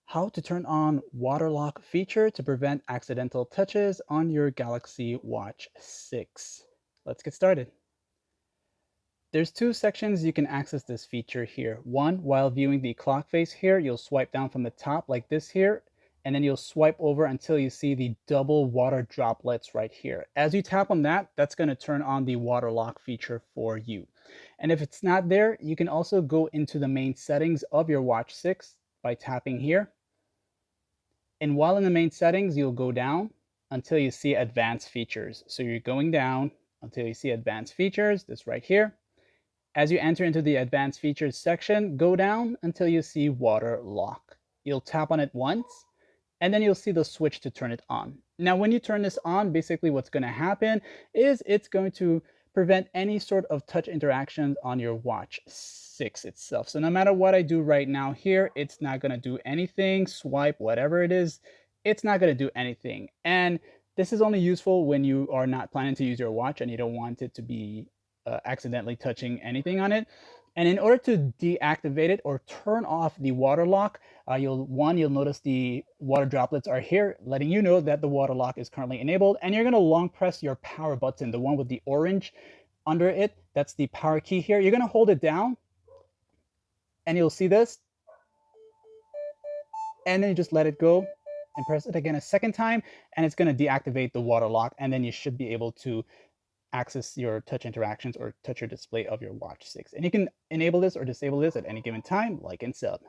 How to turn on water lock feature to prevent accidental touches on your Galaxy Watch 6. Let's get started. There's two sections you can access this feature here. One, while viewing the clock face here, you'll swipe down from the top like this here, and then you'll swipe over until you see the double water droplets right here. As you tap on that, that's going to turn on the water lock feature for you. And if it's not there, you can also go into the main settings of your Watch 6 by tapping here. And while in the main settings, you'll go down until you see advanced features. So you're going down until you see advanced features, this right here. As you enter into the advanced features section, go down until you see water lock. You'll tap on it once, and then you'll see the switch to turn it on. Now, when you turn this on, basically what's going to happen is it's going to prevent any sort of touch interactions on your Watch 6 itself. So no matter what I do right now here, it's not going to do anything, swipe, whatever it is, it's not going to do anything. And this is only useful when you are not planning to use your watch and you don't want it to be accidentally touching anything on it. And in order to deactivate it or turn off the water lock, you'll notice the water droplets are here, letting you know that the water lock is currently enabled. And you're going to long press your power button, the one with the orange under it. That's the power key here. You're going to hold it down, and you'll see this. And then you just let it go and press it again a second time, and it's going to deactivate the water lock. And then you should be able to access your touch interactions or touch your display of your Watch 6. And you can enable this or disable this at any given time, like in sub.